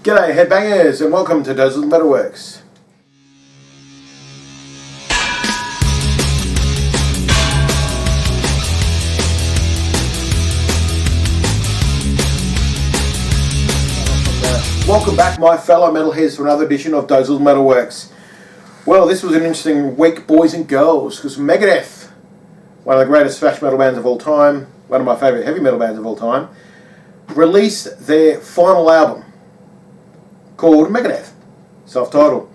G'day headbangers and welcome to Dozel's Metalworks. Welcome back my fellow metalheads for another edition of Dozel's Metalworks. Well, this was an interesting week, boys and girls, because Megadeth, one of the greatest thrash metal bands of all time, one of my favourite heavy metal bands of all time, released their final album called Megadeth, self-titled,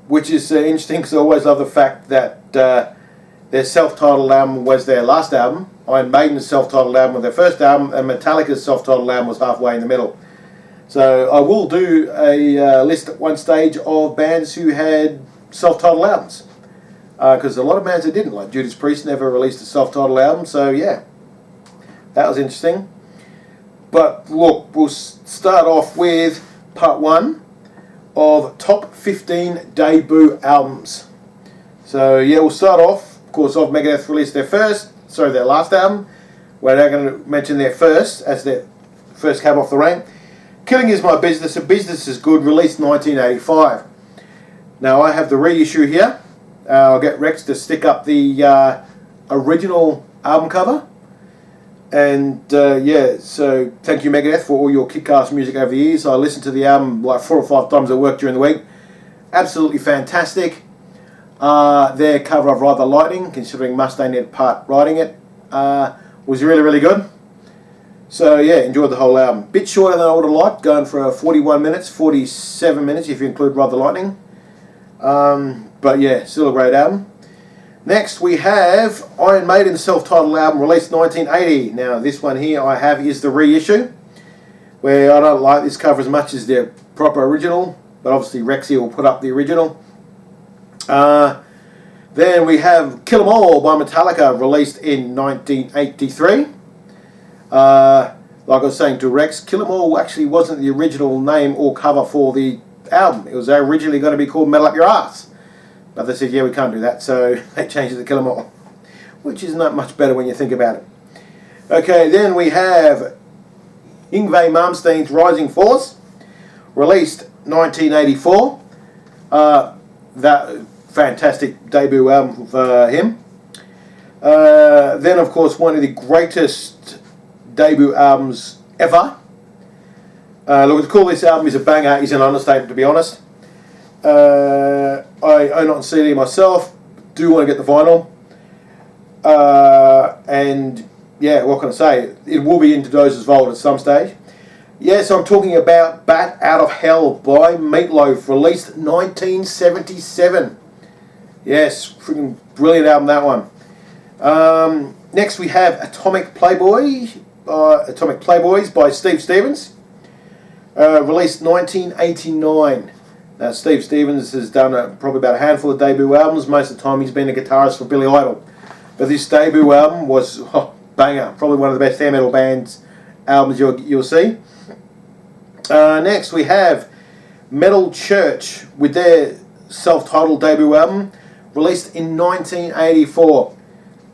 which is interesting because I always love the fact that their self-titled album was their last album, Iron Maiden's self-titled album was their first album, and Metallica's self-titled album was halfway in the middle. So I will do a list at one stage of bands who had self-titled albums, because a lot of bands that didn't, like Judas Priest never released a self-titled album, so yeah, that was interesting. But look, we'll start off with part one of top 15 debut albums. So yeah, we'll start off, of course, Megadeth released their last album. We're now going to mention their first, as their first cab off the rank. Killing Is My Business, and Business Is Good, released 1985. Now I have the reissue here. I'll get Rex to stick up the original album cover. And yeah, so thank you Megadeth for all your kick-ass music over the years. I listened to the album like 4 or 5 times at work during the week. Absolutely fantastic. Their cover of Ride the Lightning, considering Mustaine had part writing it, was really, really good. So yeah, enjoyed the whole album. Bit shorter than I would have liked, going for 41 minutes, 47 minutes if you include Ride the Lightning. But yeah, still a great album. Next we have Iron Maiden's self-titled album, released 1980. Now this one here I have is the reissue, where I don't like this cover as much as their proper original, but obviously Rexy will put up the original. Then we have Kill 'Em All by Metallica, released in 1983. Like I was saying to Rex, Kill 'Em All actually wasn't the original name or cover for the album. It was originally going to be called Metal Up Your Ass. But they said, yeah, we can't do that, so they changed it to Kill 'Em All, which is not much better when you think about it. Okay, then we have Yngwie Malmsteen's Rising Force, released 1984. That fantastic debut album for him. Then, of course, one of the greatest debut albums ever. Look, to call this album is a banger is an understatement, to be honest. I own it on CD myself, do want to get the vinyl, and yeah, what can I say, it will be into Doze's Vault at some stage. Yes, I'm talking about Bat Out of Hell by Meatloaf, released 1977. Yes, freaking brilliant album, that one. Next we have Atomic Playboys by Steve Stevens, released 1989. Now, Steve Stevens has done probably about a handful of debut albums. Most of the time he's been a guitarist for Billy Idol. But this debut album was banger. Probably one of the best hair metal bands albums you'll see. Next we have Metal Church with their self-titled debut album, released in 1984.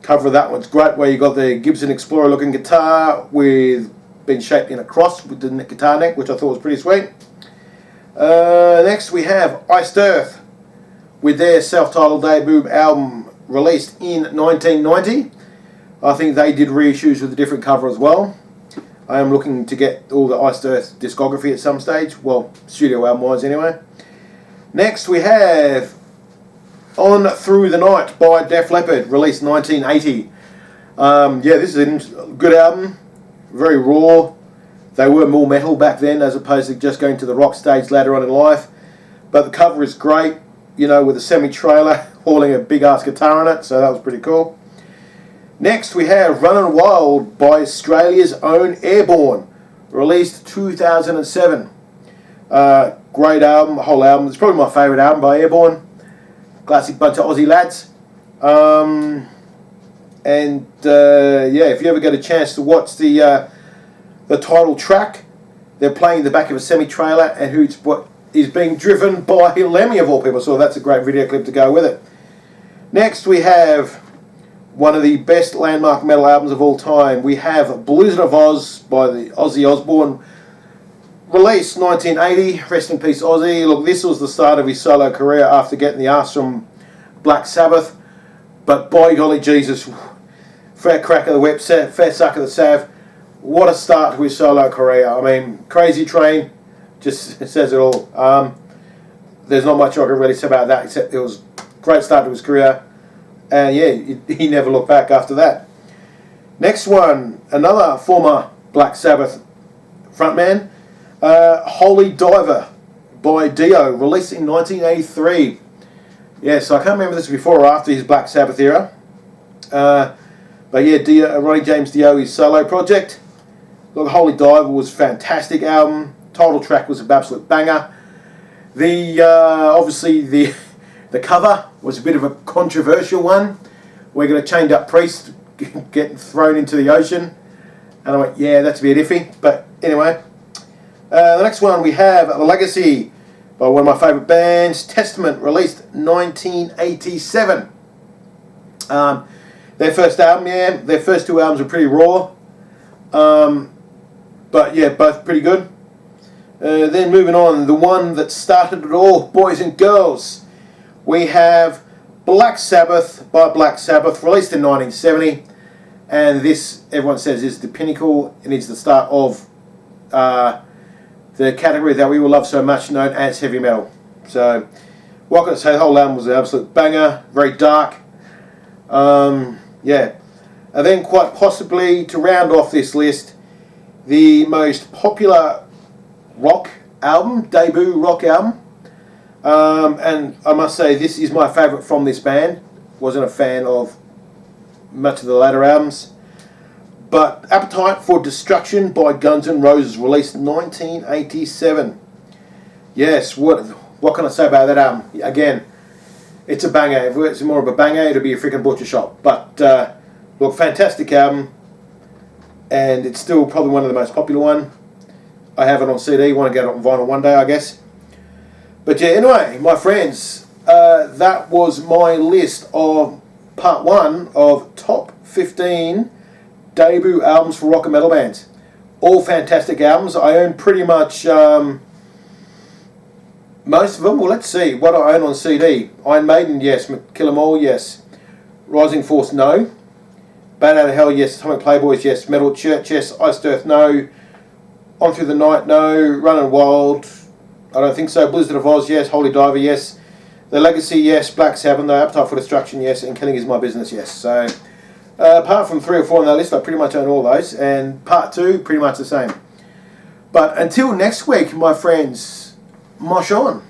Cover of that one's great, where you got the Gibson Explorer looking guitar with been shaped in a cross with the guitar neck, which I thought was pretty sweet. Next we have Iced Earth with their self-titled debut album, released in 1990. I think they did reissues with a different cover as well. I am looking to get all the Iced Earth discography at some stage, well, studio album wise anyway. Next we have On Through the Night by Def Leppard, released 1980. Yeah, this is a good album, very raw. They were more metal back then as opposed to just going to the rock stage later on in life. But the cover is great, you know, with a semi-trailer hauling a big-ass guitar on it, so that was pretty cool. Next we have Runnin' Wild by Australia's own Airborne, released 2007. Great album, whole album. It's probably my favourite album by Airborne. Classic bunch of Aussie lads. Yeah, if you ever get a chance to watch the title track, they're playing the back of a semi-trailer, and what is being driven by Lemmy of all people, so that's a great video clip to go with it. Next we have one of the best landmark metal albums of all time. We have Blizzard of Oz by the Ozzy Osbourne, Released 1980, rest in peace Ozzy. Look, this was the start of his solo career after getting the arse from Black Sabbath. But by golly Jesus, fair crack of the whip, fair suck of the sav. What a start to his solo career. I mean, Crazy Train just says it all. There's not much I can really say about that, except it was a great start to his career. And yeah, he never looked back after that. Next one, another former Black Sabbath frontman, Holy Diver by Dio, released in 1983. Yeah, so I can't remember this before or after his Black Sabbath era. But yeah, Ronnie James Dio, his solo project. Look, Holy Diver was a fantastic album. Title track was an absolute banger. Obviously the cover was a bit of a controversial one. We're going to chained up priest getting thrown into the ocean. And I went, yeah, that's a bit iffy. But anyway, the next one we have The Legacy by one of my favourite bands, Testament, released 1987. Their first album, yeah, their first two albums were pretty raw. But yeah, both pretty good. Then moving on, the one that started it all, boys and girls. We have Black Sabbath by Black Sabbath, released in 1970. And this, everyone says, is the pinnacle and is the start of the category that we will love so much, known as heavy metal. So, what can I say? The whole album was an absolute banger, very dark. Yeah. And then, quite possibly, to round off this list, the most popular rock album, debut rock album. And I must say, this is my favourite from this band. Wasn't a fan of much of the later albums. But Appetite for Destruction by Guns N' Roses, released in 1987. Yes, what can I say about that album? Again, it's a banger. If it's more of a banger, it'll be a freaking butcher shop. But look, fantastic album, and it's still probably one of the most popular one. I have it on CD. Want to get it on vinyl one day, I guess. But yeah, anyway, my friends, that was my list of part 1 of top 15 debut albums for rock and metal bands. All fantastic albums. I own pretty much most of them. Well, let's see what I own on CD. Iron Maiden, yes. Kill 'Em All, yes. Rising Force, no. Bad Out of Hell, yes. Atomic Playboys, yes. Metal Church, yes. Iced Earth, no. On Through the Night, no. Running Wild, I don't think so. Blizzard of Oz, yes. Holy Diver, yes. The Legacy, yes. Black Sabbath, no. Appetite for Destruction, yes. And Killing Is My Business, yes. So, apart from 3 or 4 on that list, I pretty much own all those. And part 2, pretty much the same. But until next week, my friends, mosh on.